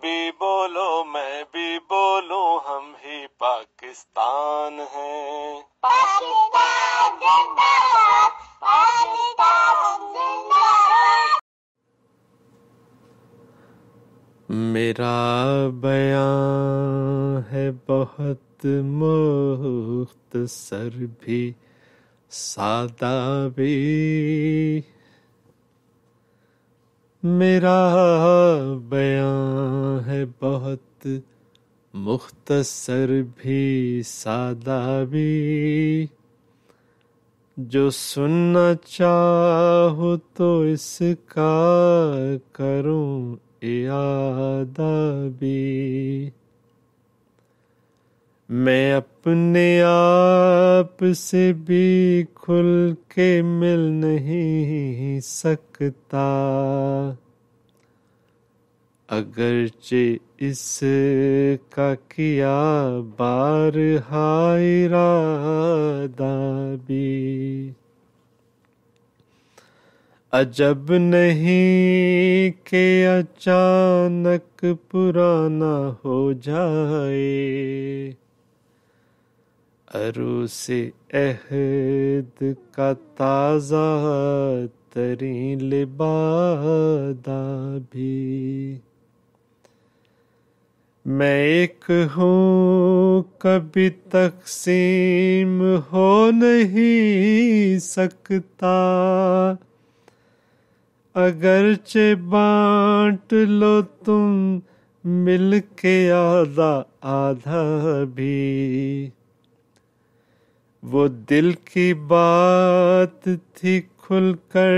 بھی بولو میں بھی بولوں ہم ہی پاکستان ہیں. پاکستان زندہ باد، پاکستان زندہ باد. میرا بیان ہے بہت مختصر بھی سادہ بھی. میرا بیان ہے بہت مختصر بھی سادہ بھی. جو سننا چاہو تو اس کا کروں اعادہ بھی. میں اپنے آپ سے بھی کھل کے مل نہیں سکتا، اگرچہ اس کا کیا بارہا ارادہ بھی. عجب نہیں کہ اچانک پرانا ہو جائے، عروس عہد کا تازہ ترین لبادہ بھی. میں ایک ہوں کبھی تقسیم ہو نہیں سکتا، اگرچہ بانٹ لو تم مل کے آدھا آدھا بھی. وہ دل کی بات تھی کھل کر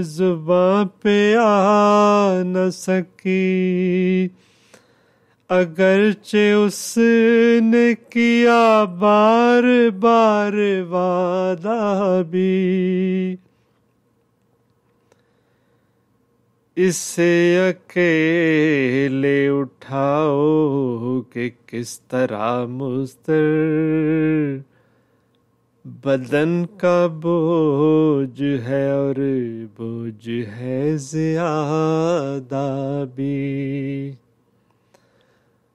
زباں پہ آ نہ سکی، اگرچہ اس نے کیا بار بار وعدہ بھی. اسے اکیلے اٹھاؤ کہ کس طرح مضطر بدن کا بوجھ ہے اور بوجھ ہے زیادہ بھی.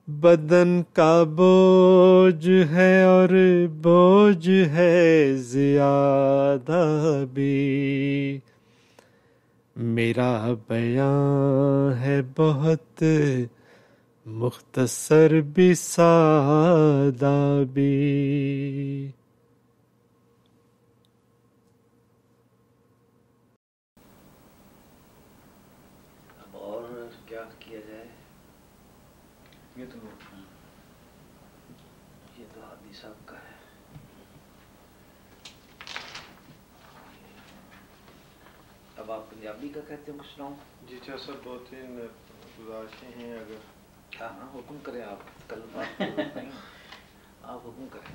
بدن کا بوجھ ہے اور بوجھ ہے زیادہ بھی. میرا بیان ہے بہت مختصر بھی سادہ بھی. اب اور کیا کیا جائے؟ یہ تو ہادی صاحب کا ہے. اب آپ پنجابی کا کہتے ہیں کچھ سناؤں؟ جی اچھا سر، دو تین گزارشیں ہیں اگر. ہاں ہاں حکم کریں آپ. کل بات نہیں، آپ حکم کریں.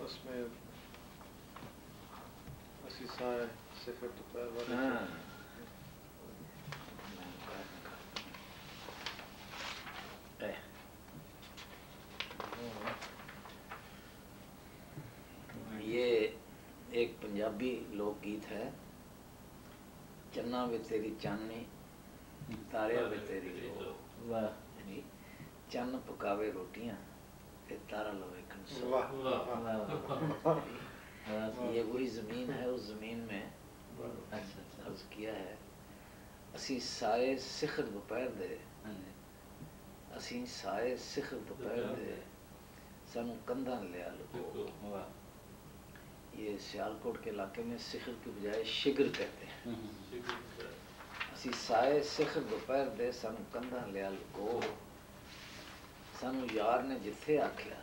اس میں اسی سائے صفر دوپہر والے. ہاں یہ ایک پنجابی لوک گیت ہے. چنا وے تیری چاننی تارے وے تیری لو. یعنی چن پکاوے روٹیاں تے تارا لوے کنسو. یہ وہی زمین ہے، اس زمین میں عرض کیا ہے اسی سائے سخر دوپہر دے، اسی سائے سخر دوپہر دے سانو کندھاں لیا لگو. یہ سیالکوٹ کے علاقے میں سخر کی بجائے شگر کہتے ہیں. اسی سائے سخر دوپہر دے سانو کندھاں لیا لگو، سانو یار نے جتھے آکھیا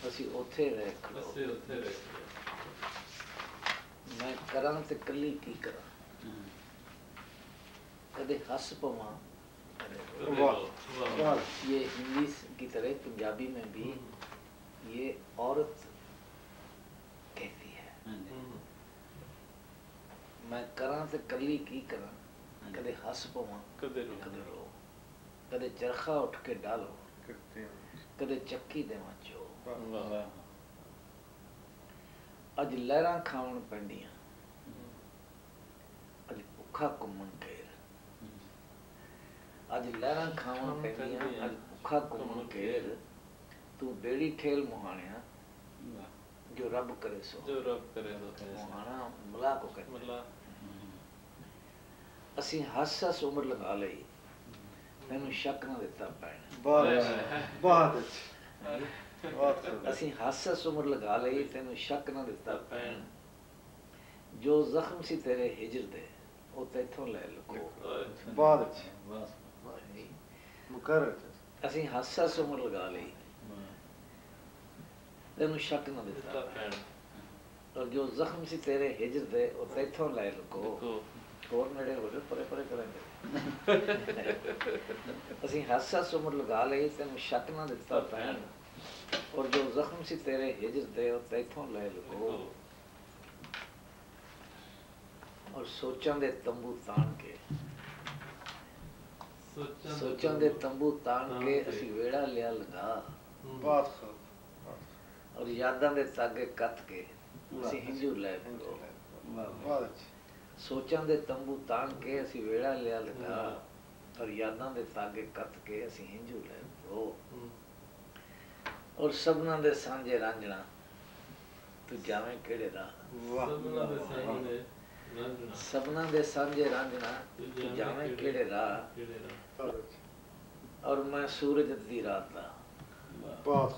اسی اوتھے رہ کھڑو. میں کراں تے کلی کی کراں، کدے ہس پواں کدے رو. یہ ہندی کی طرح پنجابی میں بھی یہ عورت کہتی ہے. میں کراں تے کلی کی کراں، کدے ہس پواں کدے رو. کدے چرخا اٹھ کے ڈالو، کدے چکی دیواں چو. اج لہراں کھاون پینڈیاں، اج بھکھا گھومن گھیر. ਅੱਜ ਲਹਿਰਾਂ ਖਾਵਾਂ ਪੈਂਦੀਆਂ, ਅੱਜ ਭੁੱਖਾ ਘੁੰਮਣ ਘੇਰ, ਤੂੰ ਬੇੜੀ ਠੇਲ ਮੁਹਾਣਿਆ, ਜੋ ਰੱਬ ਕਰੇ ਸੋ ਮੁਹਾਣਾ ਮਲਾ ਕੋ ਕਰੇ। ਅਸੀਂ ਹੱਸ ਉਮਰ ਲਗਾ ਲਈ, ਤੈਨੂੰ ਸ਼ੱਕ ਨਾ ਦਿੱਤਾ ਪੈਣ। ਬਹੁਤ ਅੱਛਾ, ਬਹੁਤ ਅਸੀਂ ਹੱਸ ਉਮਰ ਲਗਾ ਲਈ, ਤੈਨੂੰ ਸ਼ੱਕ ਨਾ ਦਿੱਤਾ ਪੈਣ। ਜੋ ਜ਼ਖਮ ਸੀ ਤੇਰੇ ਹਿਜਰ ਦੇ, ਉਹ ਤੈਥੋਂ ਲੈ ਲੁਕੋ। ਬਹੁਤ ਅੱਛਾ, ਮੁਕਰਰ। ਅਸੀਂ ਹੱਸ ਉਮਰ ਲਗਾ ਲਈ, ਤੈਨੂੰ ਸ਼ੱਕ ਨਾ ਦਿੱਤਾ ਪੈਣ। ਔਰ ਜੋ ਜ਼ਖਮ ਸੀ ਤੇਰੇ ਹਿਜਰ ਦੇ, ਉਹ ਤੈਥੋਂ ਲੈ ਲੁਕੋ। ਹੋਰ ਨੇੜੇ ਹੋ ਜਾਓ, ਪਰੇ ਪਰੇ ਕਰਾਂਗੇ। ਅਸੀਂ ਹੱਸ ਉਮਰ ਲਗਾ ਲਈ, ਤੈਨੂੰ ਸ਼ੱਕ ਨਾ ਦਿੱਤਾ ਪੈਣ। ਔਰ ਜੋ ਜ਼ਖਮ ਸੀ ਤੇਰੇ ਹਿਜਰ ਦੇ, ਉਹ ਤੈਥੋਂ ਲੈ ਲੁਕੋ। ਔਰ ਸੋਚਾਂ ਦੇ ਤੰਬੂ ਤਾਣ ਕੇ, ਸੋਚਾਂ ਦੇ ਤੰਬੂ ਤਾਣ ਕੇ ਅਸੀਂ ਵਿਹੜਾ ਲਿਆ ਲਗਾ। ਬਹੁਤ ਖੂਬ। ਔਰ ਯਾਦਾਂ ਦੇ ਤਾਗੇ ਕੱਤ ਕੇ ਅਸੀਂ ਹਿੰਜੂ ਲੈ ਲੋ। ਬਹੁਤ ਅੱਛਾ। ਸੋਚਾਂ ਦੇ ਤੰਬੂ ਤਾਣ ਕੇ ਅਸੀਂ ਵਿਹੜਾ ਲਿਆ ਲਗਾ। ਔਰ ਯਾਦਾਂ ਦੇ ਤਾਗੇ ਕੱਤ ਕੇ ਅਸੀਂ ਹਿੰਜੂ ਲੈ ਲੋ। ਔਰ ਸਭਨਾਂ ਦੇ ਸਾਂਝੇ ਰਾਂਝਣਾ, ਤੂੰ ਜਾਵੇਂ ਕਿਹੜੇ ਰਾਹ। ਸਭਨਾਂ ਦੇ ਸਾਂਝੇ ਰਾਂਝਣਾ, ਤੂੰ ਜਾਵੇਂ ਕਿਹੜੇ ਰਾਹ। ਔਰ ਮੈਂ ਸੂਰਜ ਅੱਧੀ ਰਾਤ ਦਾ, ਬਹੁਤ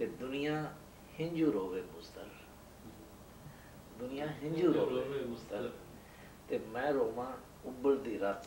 ਤੇ ਦੁਨੀਆ ਹਿੰਜੂ ਰੋਵੇ ਮੁਸਤਰ, ਦੁਨੀਆ ਹਿੰਜੂ ਰੋਵੇ ਮੁਸਤਰ, ਤੇ ਮੈਂ ਰੋਵਾਂ ਉਬਲਦੀ ਰਾਤ।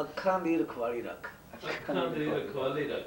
ਅੱਖਾਂ ਦੀ ਰਖਵਾਲੀ ਰੱਖ। ਅੱਖਾਂ ਦੀ ਰਖਵਾਲੀ ਰੱਖ।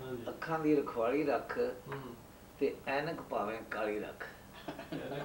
ਹਾਂਜੀ ਅੱਖਾਂ ਦੀ ਰਖਵਾਲੀ ਰੱਖ ਹੂੰ ਤੇ ਐਨਕ ਭਾਵੇਂ ਕਾਲੀ ਰੱਖ। ਐਨਕ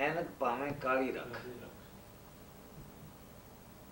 ਐਨਕ ਭਾਵੇਂ ਕਾਲੀ ਰੱਖ।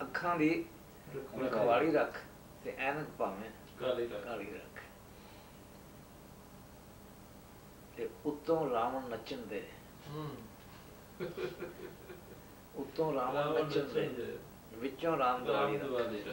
ਅੱਖਾਂ ਦੀ ਰਖਵਾਲੀ ਰੱਖ ਤੇ ਐਨਕ ਭਾਵੇਂ ਕਾਲੀ ਰੱਖ। ਕਾਲੀ ਰੱਖ। ਤੇ ਉੱਤੋਂ ਰਾਵਣ ਨੱਚਣ ਦੇ, ਹੂੰ ਉੱਤੋਂ ਰਾਵਣ ਨੱਚਣ ਦੇ, ਵਿੱਚੋਂ ਰਾਮ ਦਿਵਾਲੀ ਰੱਖ।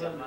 ਚੰਨਾ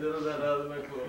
ਦਿਲ ਦਾ ਰਾਜ਼ ਮੈਂ ਖੋਲ।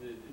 ਜੀ ਜੀ।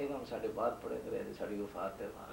ਇਹ ਤਾਂ ਸਾਡੇ ਬਾਅਦ ਪੜੇ ਕਰੇ ਤੇ ਸਾਡੀ ਵਫਾਤ ਤੇ ਬਾਅਦ।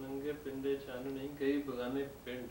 ਨੰਗੇ ਪਿੰਡੇ ਚਾਨਣੀ ਗਈ ਬਗਾਨੇ ਪਿੰਡ।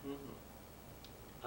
ਹੂੰ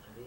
ਹਾਂਜੀ।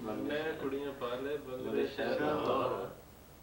ਬੰਗਲੇ ਕੁੜੀਆਂ ਪਾ ਲੈ ਬੰਗਲੇ ਬੰਗਲੇ ਸ਼ਹਿਰ ਸ਼ਹਿਰ ਲਾਹੌਰ।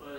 ਓਏ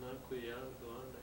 ਨਾ ਕੋਈ ਆਣ ਗੁਆਂਢ ਹੈ,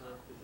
ਨਾ ਕੋਈ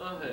ਆ ਹੈ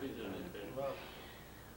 ਕੀ ਜਾਣੇ ਪਿੰਡ।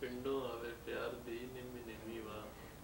ਪਿੰਡੋਂ ਆਵੇ ਪਿਆਰ ਦੀ ਨਿੰਮੀ ਨਿੰਮੀ ਵਾਹ।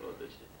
ਬਹੁਤ ਅੱਛੇ।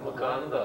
ਮਕਾਨ ਦਾ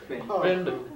ਪਿੰਡ।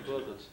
ਬਹੁਤ ਅੱਛੇ।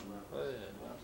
ਓਏ ਹੋਏ।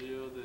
ਜੀ ਉਹਦੇ।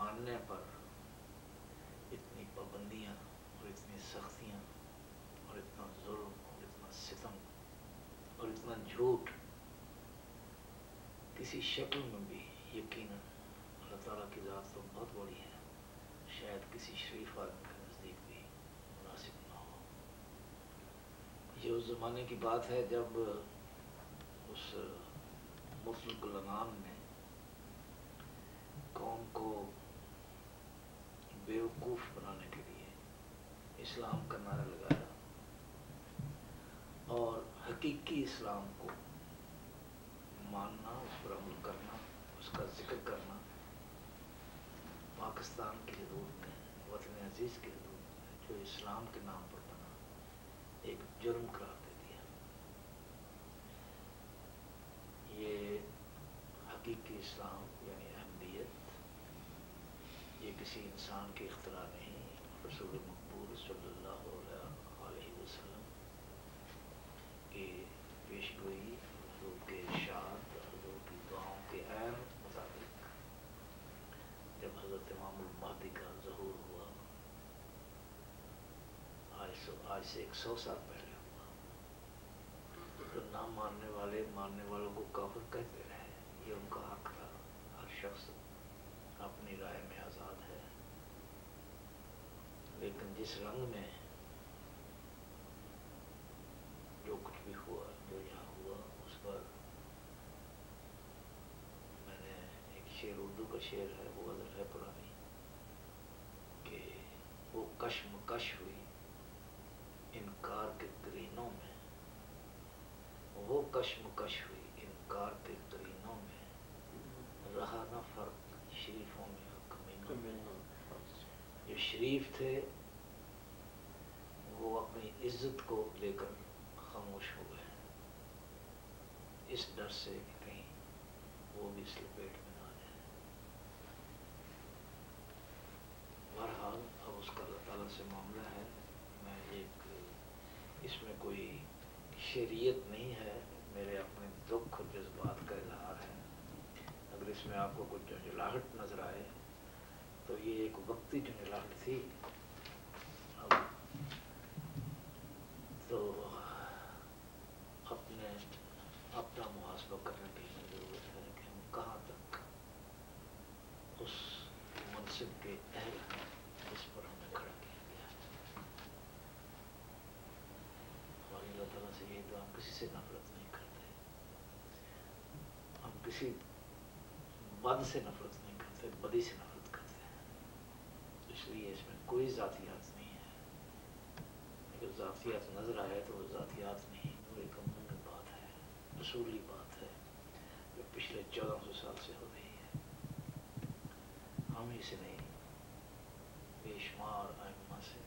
ماننے پر اتنی پابندیاں اور اتنی سختیاں اور اتنا ظلم اور اتنا ستم اور اتنا جھوٹ کسی شکل میں بھی یقیناً اللہ تعالیٰ کی ذات تو بہت بڑی ہے، شاید کسی شریف آدمی کے نزدیک بھی مناسب نہ ہو۔ یہ اس زمانے کی بات ہے جب اس مطلق العنان نے قوم کو بیوقوف بنانے کے لیے اسلام کا نعرہ لگایا اور حقیقی اسلام کو ماننا، اس پر عمل کرنا، اس کا ذکر کرنا پاکستان کی حدود میں، وطن عزیز کی حدود میں جو اسلام کے نام پر بنا، ایک جرم قرار دے دیا۔ یہ حقیقی اسلام یعنی احمدیت یہ کسی انسان کے اختراع نہیں، رسول مقبول صلی اللہ علیہ وسلم کی پیشگوئی، حضور کے ارشاد، حضور کی دعاؤں کے عین مطابق جب حضرت امام المہدی کا ظہور ہوا، آج سے 100 سال پہلے ہوا، تو نہ ماننے والے ماننے والوں کو کافر کہتے رہے، یہ ان کا حق تھا، ہر شخص اپنی رائے میں آزاد ہے، لیکن جس رنگ میں جو کچھ بھی ہوا، جو یہاں ہوا، اس پر میں نے ایک شعر، اردو کا شعر ہے، وہ غزل ہے پرانی، کہ وہ کشمکش ہوئی انکار کے قرینوں میں، وہ کشمکش ہوئی انکار کے قرینوں میں، رہا نہ فرق شریفوں میں اور کمینوں میں۔ جو شریف تھے وہ اپنی عزت کو لے کر خاموش ہو گئے، اس ڈر سے کہ کہیں وہ بھی اس لپیٹ میں نہ آ جائے۔ بہرحال اب اس کا اللہ تعالیٰ سے معاملہ ہے، میں اس میں کوئی شریعت نہیں ہے، میرے اپنے دکھ اور جذبات کا اظہار ہے۔ اگر اس میں آپ کو کچھ جھنجھلاہٹ نظر آئے تو یہ ایک وقتی جھنجھلاہٹ تھی، اب تو اپنا محاسبہ کرنے کی ضرورت ہے کہ ہم کہاں تک اس منصب کے اہل ہیں جس پر ہمیں کھڑا کیا گیا ہے۔ ہماری اللہ تعالیٰ سے یہ دعا، ہم کسی سے نفرت نہیں کرتے، ہم کسی بد سے نفرت نہیں کرتے، بدی سے نفرت کرتے ہیں، اس لیے اس میں کوئی ذاتیات نہیں ہے۔ اگر ذاتیات نظر آئے تو وہ ذاتیات نہیں، وہ ایک عمومی بات ہے، اصولی بات ہے جو پچھلے 1400 سال سے ہو رہی ہے۔ ہم ہی سے نہیں، بے شمار ائمہ سے،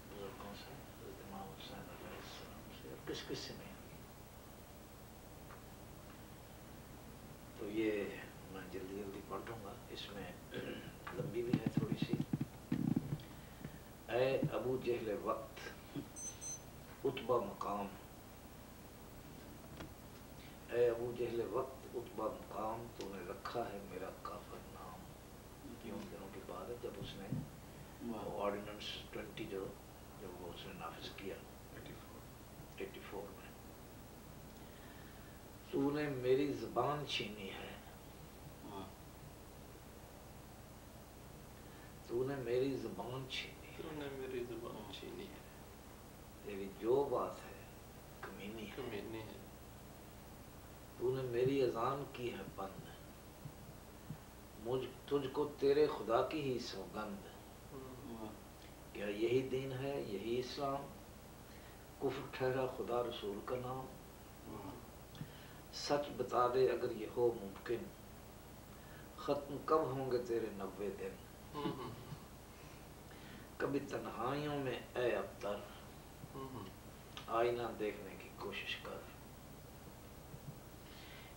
بزرگوں سے، حضرت امام حسین علیہ السلام سے، اور کس کس سے نہیں ہوئی۔ تو یہ میں جلدی جلدی پڑھ دوں گا، اس میں لمبی بھی ہے تھوڑی سی۔ اے ابو جہل وقت عتبہ مقام، اے ابو جہل وقت عتبہ مقام، تو نے رکھا ہے میرا کافر نام۔ یہ ان دنوں کی بات ہے جب اس نے آرڈیننس 20 جب وہ اس نے نافذ کیا 84 میں، تو نے میری زبان چھینی ہے، تو نے میری زبان چھینی ہے، تو نے میری زبان چھینی ہے، تیری جو بات ہے کمینی ہے، کمینی ہے، تو نے میری اذان کی ہے بند، تجھ کو تیرے خدا کی ہی سوگند، کیا یہی دین ہے، یہی اسلام، کفر ٹھہرا خدا رسول کا نام، سچ بتا دے اگر یہ ہو ممکن، ختم کب ہوں گے تیرے 90 دن، کبھی تنہائیوں میں اے ابتر، آئینہ دیکھنے کی کوشش کر،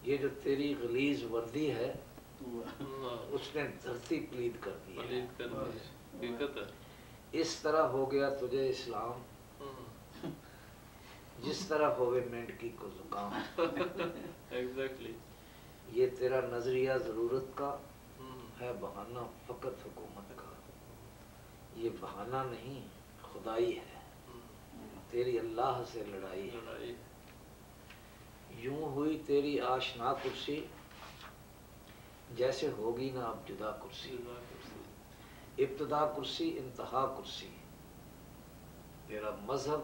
یہ جو تیری غلیظ وردی ہے اس نے دھرتی پلید کر دی ہے، پلید کر دی ہے، حقیقت ہے۔ اس طرح ہو گیا تجھے اسلام جس طرح ہوئے مینڈکی کو زکام، ایگزیکٹلی۔ یہ تیرا نظریہ ضرورت کا ہے بہانہ فقط حکومت کا، یہ بہانہ نہیں خدائی ہے، تیری اللہ سے لڑائی ہے۔ یوں ہوئی تیری آشنا کرسی، جیسے ہوگی نہ اب جدا کرسی، ابتدا کرسی انتہا کرسی، تیرا مذہب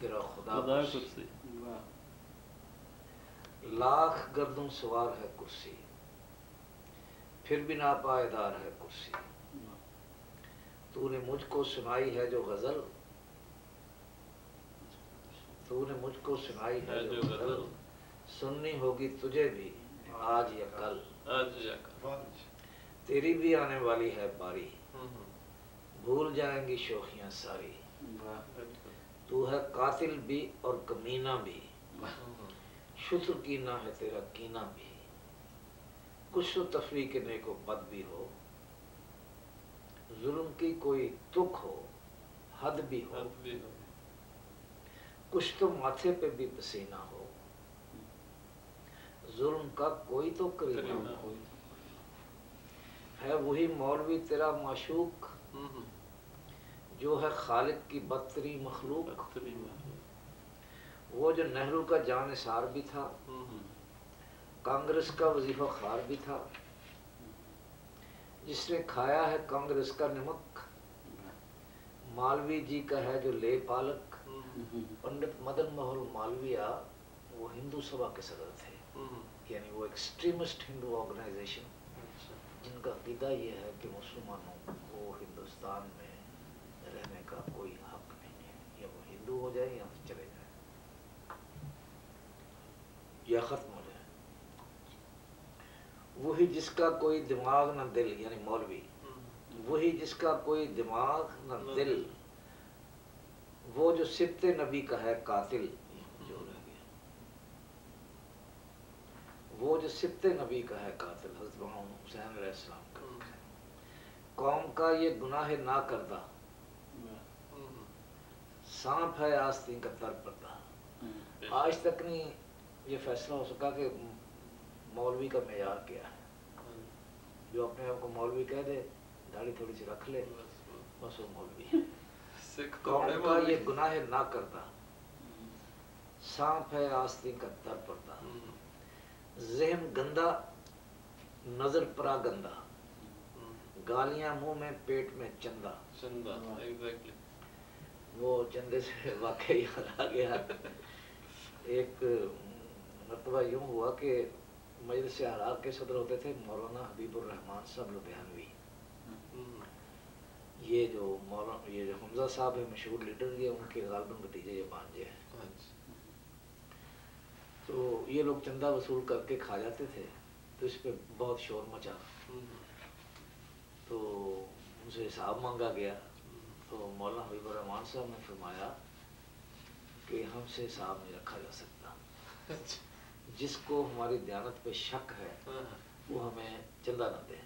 تیرا خدا کرسی، لاکھ گردوں سوار ہے کرسی، پھر بھی ناپائیدار ہے کرسی۔ تو نے مجھ کو سنائی ہے جو غزل، تو نے مجھ کو سنائی ہے جو غزل، سننی ہوگی تجھے بھی آج یا کل، تیری بھی آنے والی ہے باری، بھول جائیں گی شوخیاں ساری۔ تو ہے قاتل بھی اور کمینہ بھی، شتر کینہ ہے تیرا کینہ بھی، کچھ تو تفریق کے نیک و بد بھی ہو، ظلم کی کوئی تک ہو حد بھی ہو، کچھ تو ماتھے پہ بھی پسینہ ہو، ظلم کا کوئی تو کرینہ ہو، ہے وہی مولوی تیرا معشوق جو ہے خالق کی بدترین مخلوق، وہ جو نہرو کا جانثار بھی تھا، کانگریس کا وظیفہ خوار بھی تھا، جس نے کھایا ہے کانگریس کا نمک، مالوی جی کا ہے جو لے پالک۔ پنڈت مدن موہن مالویہ وہ ہندو سبھا کے صدر تھے، یعنی وہ ایکسٹریمسٹ ہندو آرگنائزیشن جن کا عقیدہ یہ ہے کہ مسلمانوں کو ہندوستان میں رہنے کا کوئی حق نہیں ہے، یا وہ ہندو ہو جائے یا چلے جائیں یا ختم ہو جائے۔ وہی جس کا کوئی دماغ نہ دل، یعنی مولوی، وہی جس کا کوئی دماغ نہ دل، وہ جو سبت نبی کا ہے قاتل، جو رہ گیا وہ جو سبت نبی کا ہے قاتل، حضرت امام حسین علیہ السلام کا۔ قوم کا یہ گناہ نہ کردہ، سانپ ہے آستین کا در پردہ۔ آج تک نہیں یہ فیصلہ ہو سکا کہ مولوی کا معیار کیا ہے۔ جو اپنے آپ کو مولوی کہہ دے، داڑھی تھوڑی سی رکھ لے، بس وہ مولوی ہے۔ قوم کا یہ گناہ نہ کردہ، سانپ ہے آستین کا در پردہ۔ ذہن گندا، نظر پرا گندا، گالیاں منہ میں پیٹ میں چندہ۔ وہ چندے سے واقعی یاد آ گیا۔ ایک مرتبہ یوں ہوا کہ مجلس اعراق کے صدر ہوتے تھے مولانا حبیب الرحمان صاحب لدھیانوی۔ یہ جو حمزہ صاحب ہے مشہور لیڈر، یہ ان کے غالباً بھتیجے یہ بھانجے ہیں۔ تو یہ لوگ چندہ وصول کر کے کھا جاتے تھے، تو اس پہ بہت شور مچا، تو ان سے حساب مانگا گیا۔ تو مولانا حبیب الرحمان صاحب نے فرمایا کہ ہم سے حساب نہیں رکھا جا سکتا، جس کو ہماری دیانت پہ شک ہے وہ ہمیں چندہ نہ دے۔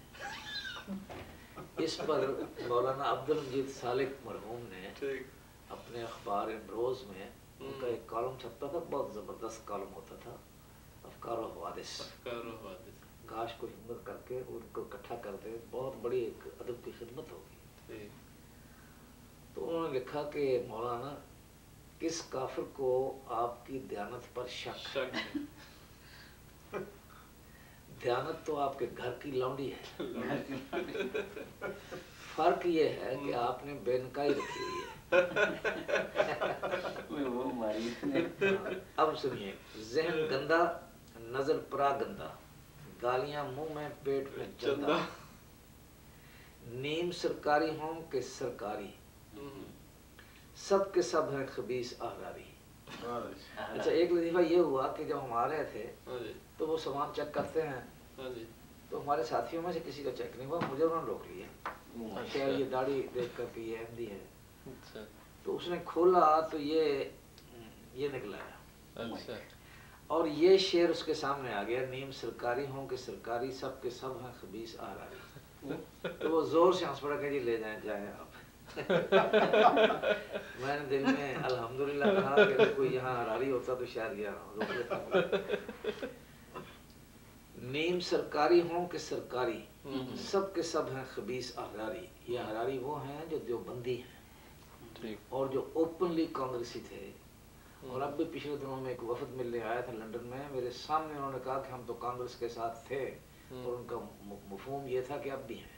اس پر مولانا عبدالمجید سالک مرحوم نے اپنے اخبار امروز میں ان کا ایک کالم چھپتا تھا، بہت زبردست کالم ہوتا تھا، افکار و حوادث۔ کاش کو ہمت کر کے ان کو اکٹھا کر دے، بہت بڑی ایک ادب کی خدمت ہوگی۔ تو انہوں نے لکھا کہ مولانا، کس کافر کو آپ کی دیانت پر شک ہے؟ دیانت تو آپ کے گھر کی لونڈی ہے، فرق یہ ہے کہ آپ نے بے نکائی رکھی ہوئی ہے۔ اب سنیے، ذہن گندا، نظر پرا گندا، گالیاں منہ میں پیٹ میں چندہ، نیم سرکاری ہوں کہ سرکاری، سب کے سب ہیں خبیث احراری۔ اچھا، ایک لطیفہ یہ ہوا کہ جب ہم آ رہے تھے تو وہ سامان چیک کرتے ہیں، تو ہمارے ساتھیوں میں سے کسی کا چیک نہیں ہوا، مجھے انہوں نے روک لیا کہ یہ داڑھی دیکھ کر کے یہ احمدی ہے۔ تو اس نے کھولا تو یہ نکلا ہے، اور یہ شعر اس کے سامنے آ گیا، نیم سرکاری ہوں کہ سرکاری، سب کے سب ہیں خبیث احراری۔ تو وہ زور سے ہنس پڑا کہ جی لے جائیں آپ۔ میں نے دل میں الحمدللہ کہا کہ کوئی یہاں حراری ہوتا تو شاید یہ روک لیتا۔ نیم سرکاری ہوں کہ سرکاری سب کے سب ہیں خبیث احراری. یہ احراری وہ ہیں جو دیوبندی ہیں اور جو اوپنلی کانگریسی تھے. اور اب بھی پچھلے دنوں میں ایک وفد ملنے آیا تھا لنڈن میں، میرے سامنے انہوں نے کہا کہ ہم تو کانگریس کے ساتھ تھے، اور ان کا مفہوم یہ تھا کہ اب بھی ہیں.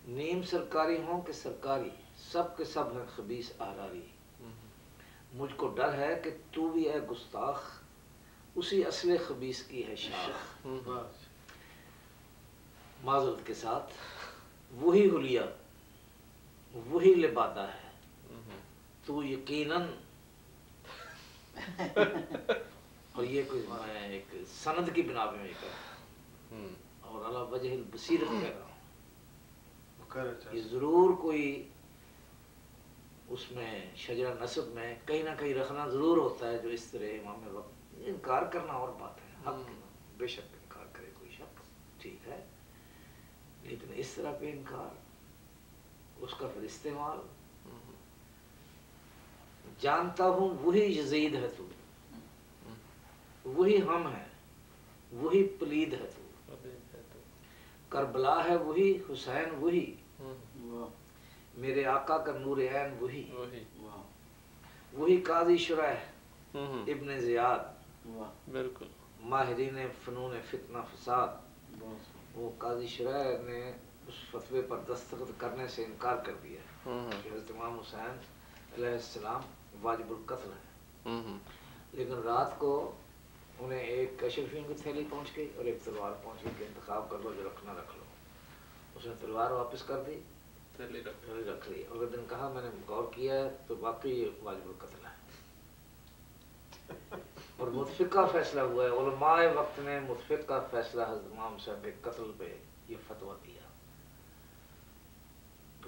نیم سرکاری ہوں کہ سرکاری سب کے سب ہیں خبیث احراری. مجھ کو ڈر ہے کہ تو بھی اے گستاخ اسی اصل خبیث کی ہے شاخ. معذرت کے ساتھ وہی حلیہ وہی لبادہ ہے تو یقیناً. اور یہ کوئی میں ایک سند کی بنا پہ میں کہا اور علی وجہ البصیرت کہہ رہا ہوں. یہ ضرور کوئی اس میں شجرہ نسب میں کہیں نہ کہیں رکھنا ضرور ہوتا ہے جو اس طرح امام وقت. انکار کرنا اور بات ہے، حق بے شک انکار کرے کوئی شخص ٹھیک ہے، لیکن اس طرح پہ انکار اس کا پھر استعمال. جانتا ہوں وہی یزید ہے تو، وہی ہم ہے، وہی پلید ہے تو، کربلا ہے وہی، حسین وہی، میرے آقا کا نور عین وہی، وہی قاضی شرح ابن زیاد، بالکل ماہرین فنون فتنہ فساد. وہ قاضی شرح نے اس فتوے پر دستخط کرنے سے انکار کر دیا کہ حضرت امام حسین علیہ السلام واجب القتل ہے. لیکن رات کو انہیں ایک کشفیوں کی تھیلی پہنچ گئی اور ایک تلوار پہنچ گئی کہ انتخاب کر لو، جو رکھنا رکھ لو. اس نے تلوار واپس کر دی، تھیلی رکھ لی. اگلے دن کہا میں نے غور کیا ہے تو واقعی یہ واجب القتل ہے. اور متفقہ فیصلہ ہوا ہے، علماء وقت نے متفقہ فیصلہ حضرت امام صاحب کے قتل پہ یہ فتویٰ دیا.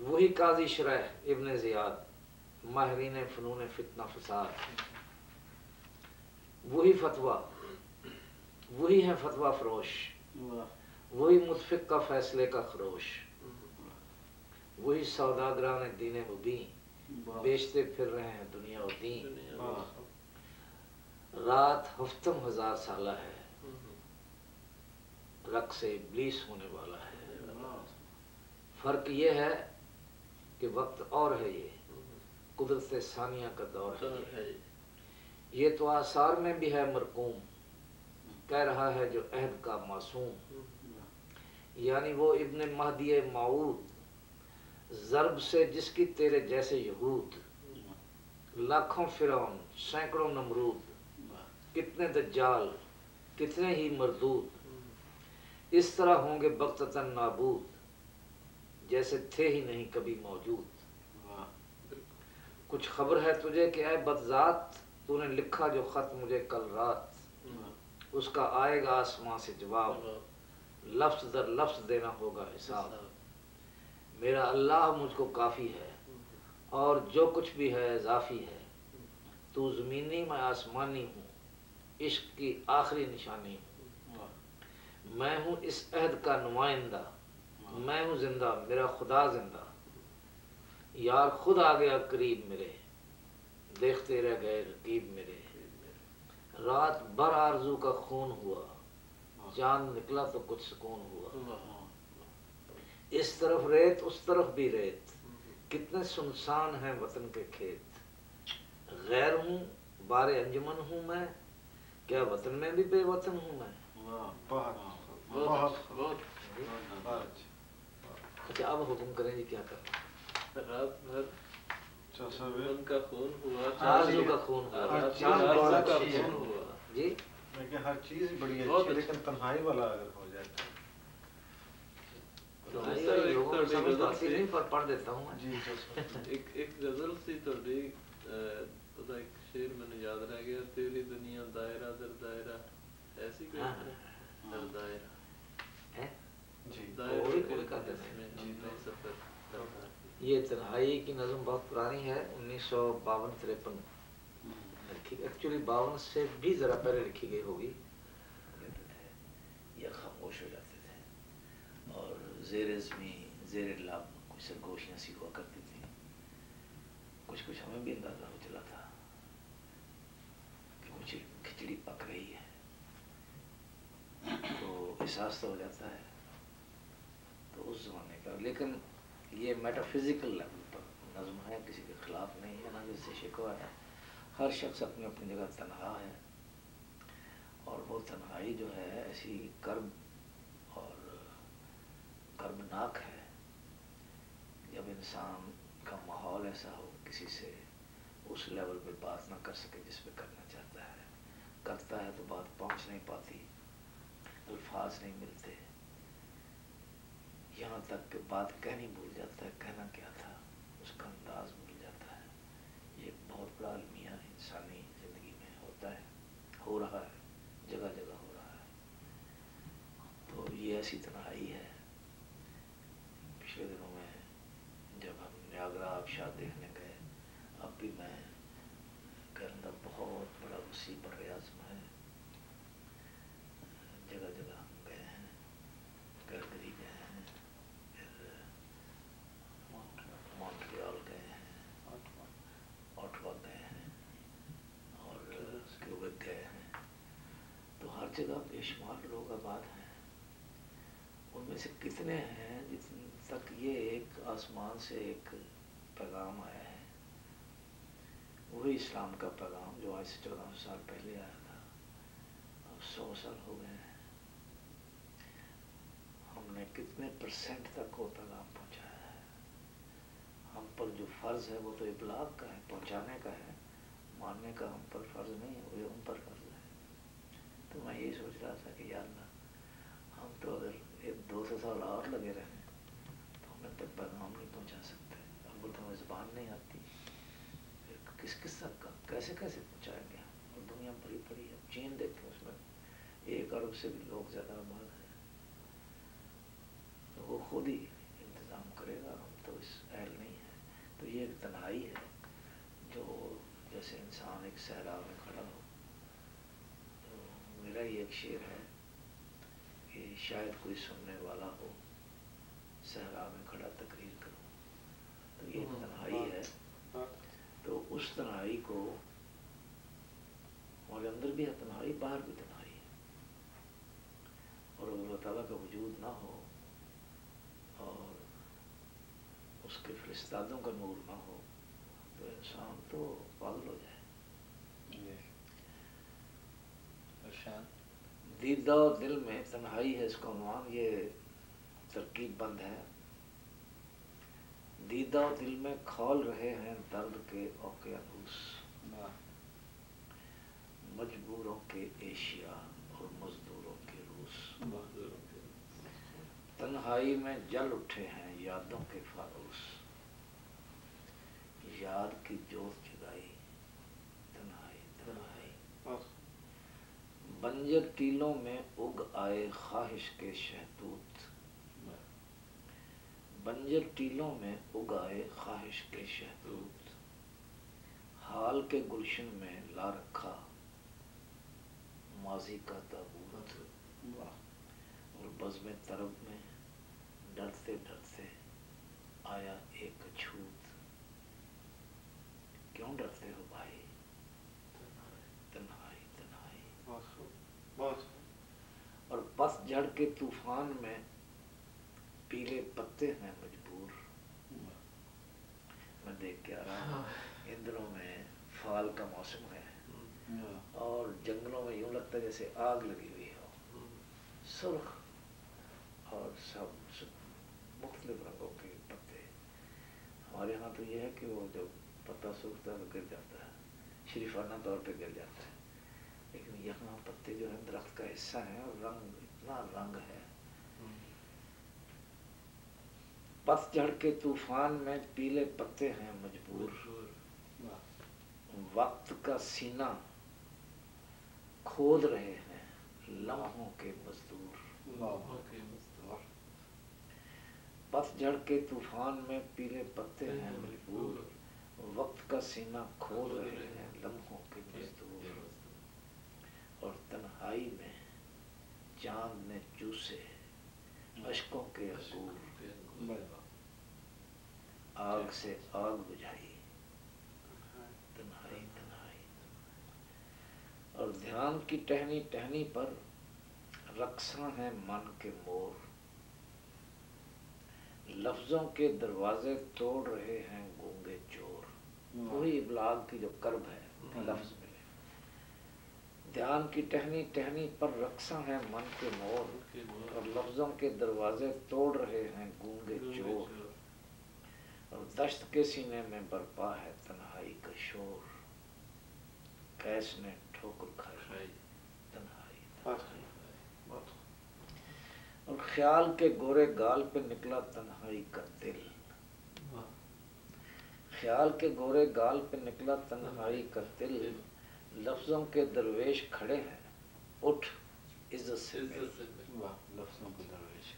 وہی قاضی شرح ابن زیاد، ماہرین فنون فتنہ فساد، وہی فتویٰ، وہی ہے فتویٰ فروش، وہی متفق کا فیصلے کا خروش، وہی سوداگران دین مبین بیچتے پھر رہے ہیں دنیا و دین. رات ہفتم ہزار سالہ ہے، رقص ابلیس ہونے والا ہے. فرق یہ ہے کہ وقت اور ہے، یہ قدرت ثانیہ کا دور ہے. یہ تو آثار میں بھی ہے مرقوم، کہہ رہا ہے جو عہد کا معصوم. یعنی وہ ابن مہدی موعود، ضرب سے جس کی تیرے جیسے یہود، لاکھوں فرعون سینکڑوں نمرود، کتنے دجال کتنے ہی مردود، اس طرح ہوں گے بغتتاً نابود جیسے تھے ہی نہیں کبھی موجود. کچھ خبر ہے تجھے کہ اے بدذات تو نے لکھا جو خط مجھے کل رات، اس کا آئے گا آسمان سے جواب، لفظ در لفظ دینا ہوگا حساب. میرا اللہ مجھ کو کافی ہے اور جو کچھ بھی ہے اضافی ہے. تو زمینی میں آسمانی ہوں، عشق کی آخری نشانی ہوں. میں ہوں اس عہد کا نمائندہ، میں ہوں زندہ میرا خدا زندہ. یار خود آ گیا قریب میرے، دیکھتے رہ گئے رقیب میرے. رات بھر آرزو کا خون ہوا، چاند نکلا تو کچھ سکون ہوا. اس طرف ریت اس طرف بھی ریت، کتنے سنسان ہیں وطن کے کھیت. غیر ہوں بار انجمن ہوں میں، کیا وطن میں بھی بے وطن ہوں میں. اچھا اب حکم کریں جی کیا کرنا. رات بھر ان کا خون ہوا، آرزو کا خون ہوا، چاند کا خون ہوا. جی میں کہ ہر چیز بڑی اچھی ہے لیکن تنہائی والا اگر ہو جائے لوگوں کو سمجھ تو آتی نہیں پر پڑھ دیتا ہوں میں. جی ایک غزل سی تھوڑی پتا ایک شعر میں نے یاد رہ گیا، تیری دنیا دائرہ در دائرہ، ایسی کوئی در دائرہ جی وہی کوئی کہتے ہیں. یہ تنہائی کی نظم بہت پرانی ہے، 1952-53 لکھی، ایکچولی 52 سے بھی ذرا پہلے لکھی گئی ہوگی. یہ خاموش ہو جاتے تھے اور زیر زمین زیر لب کچھ سرگوشیاں سی ہوا کرتی تھی. کچھ ہمیں بھی اندازہ ہو چلا تھا کہ کچھ کھچڑی پک رہی ہے. احساس تو ہو جاتا ہے. تو اس زمانے کا، لیکن یہ میٹا فزیکل لیول پر نظم ہے، کسی کے خلاف نہیں ہے، نہ کسی سے شکوہ ہے. ہر شخص اپنی اپنی جگہ تنہا ہے، اور وہ تنہائی جو ہے ایسی کرب اور کربناک ہے. جب انسان کا ماحول ایسا ہو، کسی سے اس لیول پہ بات نہ کر سکے جس پہ کرنا چاہتا ہے، کرتا ہے تو بات پہنچ نہیں پاتی، الفاظ نہیں ملتے، یہاں تک کہ بات کہنی بھول جاتا ہے، کہنا کیا تھا، اس کا انداز بھول جاتا ہے. یہ ایک بہت بڑا المیہ انسانی زندگی میں ہوتا ہے، ہو رہا ہے، جگہ جگہ ہو رہا ہے. تو یہ ایسی تنہائی ہے. پچھلے دنوں میں جب ہم نیاگرا آبشار دیکھنے گئے، اب بھی میں کے اندر بہت بڑا وسیع بر اعظم ہے. جگہ جگہ ہم گئے ہیں، کیلگری گئے ہیں، پھر مونٹریال گئے ہیں، اوٹوا گئے ہیں، اور کیوبیک گئے ہیں. تو ہر جگہ بے شمار لوگ آباد ہیں. ان میں سے کتنے ہیں جن تک یہ ایک آسمان سے ایک پیغام آیا ہے، وہی اسلام کا پیغام جو آج سے 1400 سال پہلے آیا تھا. اب 100 سال ہو گئے ہیں. ہم نے کتنے پرسنٹ تک وہ پیغام پہنچایا ہے؟ ہم پر جو فرض ہے وہ تو ابلاغ کا ہے، پہنچانے کا ہے، ماننے کا ہم پر فرض نہیں ہے، وہ ان پر فرض ہے. تو میں یہی سوچ رہا تھا کہ یا اللہ، ہم تو اگر 200 سال اور لگے رہیں تو ہمیں تک پیغام نہیں پہنچا سکتے. اب تو ہمیں زبان نہیں آتی، کس کس تک کا کیسے کیسے پہنچائیں گے ہم؟ اور دنیا بڑی بڑی ہے. چین دیکھیں، اس میں 1 ارب سے بھی لوگ زیادہ آباد ہیں. تو وہ خود ہی انتظام کرے گا، ہم تو اس اہل نہیں ہیں. تو یہ ایک تنہائی ہے جو جیسے انسان ایک صحرا میں کھڑا ہو. تو میرا یہ ایک شعر ہے کہ شاید کوئی سننے والا ہو، صحرا میں کھڑا تقریر کروں. تو یہ ایک تنہائی ہے. تو اس تنہائی کو، ہمارے اندر بھی ہے تنہائی، باہر بھی تنہائی ہے. اور اللہ تعالیٰ کا وجود نہ ہو اور اس کے فرشتادوں کا نور نہ ہو تو انسان تو پاگل ہو جائے. دیدہ دل میں تنہائی ہے اس کا عنوان. یہ ترکیب بند ہے. دیدہ دل میں کھول رہے ہیں درد کے اوقیانوس، مجبوروں کے ایشیا اور مزدوروں کے روس. تنہائی میں جل اٹھے ہیں یادوں کے فانوس، یاد کی جوت جگائی تنہائی تنہائی. بنجر ٹیلوں میں اگ آئے خواہش کے شہتوت، بنجر ٹیلوں میں اگ آئے خواہش کے شہتوت. حال کے گلشن میں لا رکھا ماضی کا تابوت، اور بزم طرب میں ڈرتے ڈرتے آیا ایک اچھوت. کیوں ڈرتے ہو بھائی؟ تنہائی تنہائی. اور پس جھڑ کے طوفان میں پیلے پتے ہیں مجبور. میں دیکھ کے آ رہا ہوں ان دنوں میں فال کا موسم ہے، اور جنگلوں میں یوں لگتا ہے جیسے آگ لگی ہوئی ہو. سرخ اور سب مختلف رنگوں کے پتے. ہمارے یہاں تو یہ ہے کہ وہ جب پتا سوکھتا ہے تو گر جاتا ہے، شریفانہ طور پہ گر جاتا ہے. لیکن یہاں پتے جو ہے درخت کا حصہ ہیں، اور رنگ اتنا رنگ ہے. پس چڑھ کے طوفان میں پیلے پتے ہیں مجبور، وقت کا سینہ کھود رہے ہیں لمحوں کے مزدور. پس جڑ کے طوفان میں پیلے پتے ہیں مجبور، وقت کا سینہ کھود رہے ہیں لمحوں کے مزدور. اور تنہائی میں چاند نے چوسے اشکوں کے انگور، آگ سے آگ بجھائی تنہائی تنہائی. اور دھیان کی ٹہنی ٹہنی پر رقصاں ہیں من کے مور، لفظوں کے دروازے توڑ رہے ہیں گونگے چور۔ وہی ابلاغ کی جو کرب ہے لفظ میں، دھیان کی ٹہنی ٹہنی پر رقصاں ہیں من کے مور، اور لفظوں کے دروازے توڑ رہے ہیں گونگے چور، اور دشت کے سینے میں برپا ہے تنہائی کا شور، کیس نے ٹھوکر کھائی تنہائی تنہائی، اور خیال کے گورے گال پہ نکلا تنہائی کا دل، خیال کے گورے گال پہ نکلا تنہائی کا دل، لفظوں کے درویش کھڑے ہیں اٹھ عزت سے مل، لفظوں کو درویش،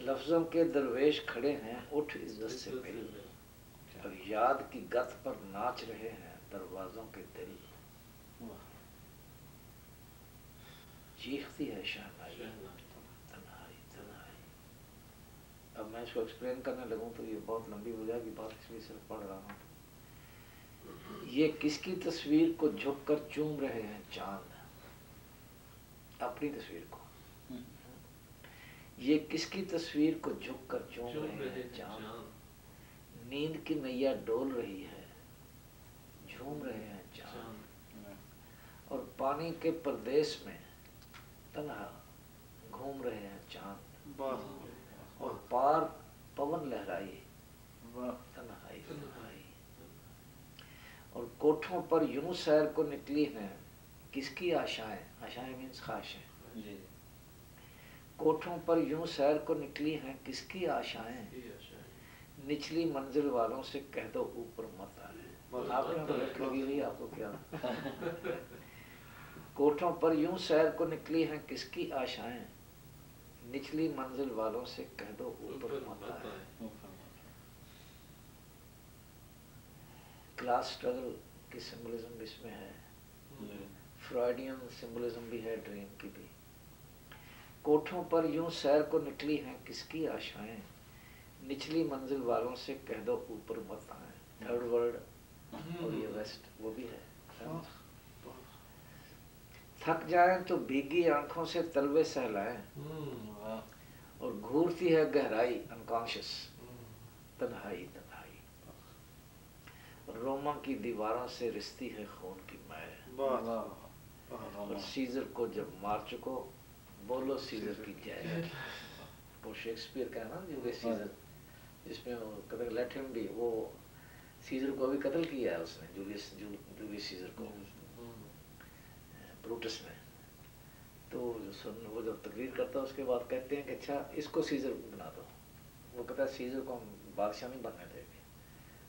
لفظوں کے درویش کھڑے ہیں اٹھ عزت سے مل، اور یاد کی گت پر ناچ رہے ہیں دروازوں کے دل، چیختی ہے شہنائی تنہائی تنہائی۔ اب میں اس کو ایکسپلین کرنے لگوں تو یہ بہت لمبی ہو جائے گی بات، اس لیے صرف پڑھ رہا ہوں۔ یہ کس کی تصویر کو جھک کر چوم رہے ہیں چاند، اپنی تصویر کو، یہ کس کی تصویر کو جھک کر چوم رہے ہیں چاند، نیند کی نیا ڈول رہی ہے جھوم رہے ہیں چاند، اور پانی کے پردیس میں تنہا گھوم رہے ہیں چاند، اور پار پون لہرائی تنہائی تنہائی، اور کوٹھوں پر یوں سیر کو نکلی ہیں کس کی آشائیں، آشائیں مینس خواہشیں، کوٹھوں پر یوں سیر کو نکلی ہیں کس کی آشائیں، نچلی منزل والوں سے کہہ دو اوپر مت آئے۔ آپ نے تو لٹ لگی ہوئی، آپ کو کیا، کوٹھوں پر یوں سیر کو نکلی ہیں کس کی آشائیں، نچلی منزل والوں سے کہہ دو اوپر مت آئے۔ کلاس سٹرگل کی سمبلزم اس میں ہے، فرائیڈین سمبلزم بھی ہے، ڈریم کی بھی۔ کوٹھوں پر یوں سیر کو نکلی ہیں کس کی آشائیں، نچلی منزل والوں سے کہہ دو اوپر مت آئیں۔ تھرڈ ورلڈ اور یہ ویسٹ وہ بھی ہے۔ تھک جائیں تو بھیگی آنکھوں سے تلوے سہلائیں، اور گھورتی ہے گہرائی انکانشس تنہائی تنہائی، روما کی دیواروں سے رستی ہے خون کی مے، اور سیزر کو جب مار چکو بولو سیزر کی جے۔ وہ شیکسپیئر کا ہے نا جولیس سیزر، جس میں قتل لیٹ ہم بھی، وہ سیزر کو بھی قتل کیا ہے اس نے، جولیس سیزر کو، بروٹس نے۔ تو وہ جو تقریر کرتا ہے اس کے بعد کہتے ہیں کہ اچھا اس کو سیزر بنا دو، وہ کہتا ہے سیزر کو ہم بادشاہ نہیں بننے دیں گے،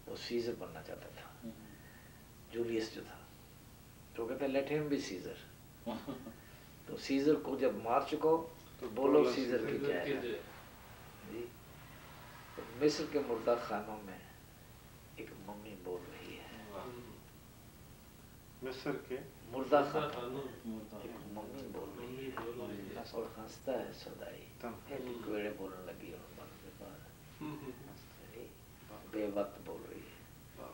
وہ سیزر بننا چاہتا تھا جولیس جو تھا، تو کہتا ہے لیٹ ہم بھی سیزر۔ تو سیزر کو جب مار چکو تو بولو سیزر کی جائے۔ جی مصر کے مردہ خانوں میں ایک ممی بول رہی ہے، مصر کے مردہ خانوں ایک ممی بول رہی ہے، اور ہنستا ہے سودائی، کوڑے بولنے لگی اور مرد کے بعد بے وقت بول رہی ہے۔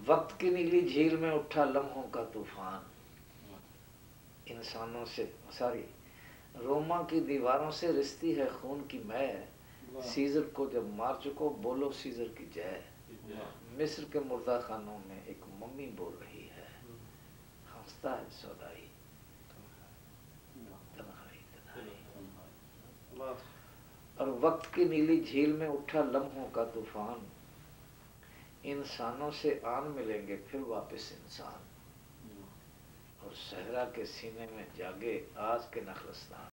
وقت کی نیلی جھیل میں اٹھا لمحوں کا طوفان، انسانوں سے ساری روما کی دیواروں سے رستی ہے خون کی مے، سیزر کو جب مار چکو بولو سیزر کی جے۔ مصر کے مردہ خانوں میں ایک ممی بول رہی ہے، ہنستا ہے سودائی تنہائی تنہائی، اور وقت کی نیلی جھیل میں اٹھا لمحوں کا طوفان، انسانوں سے آن ملیں گے پھر واپس انسان، اور صحرا کے سینے میں جاگے آج کے نخلستان۔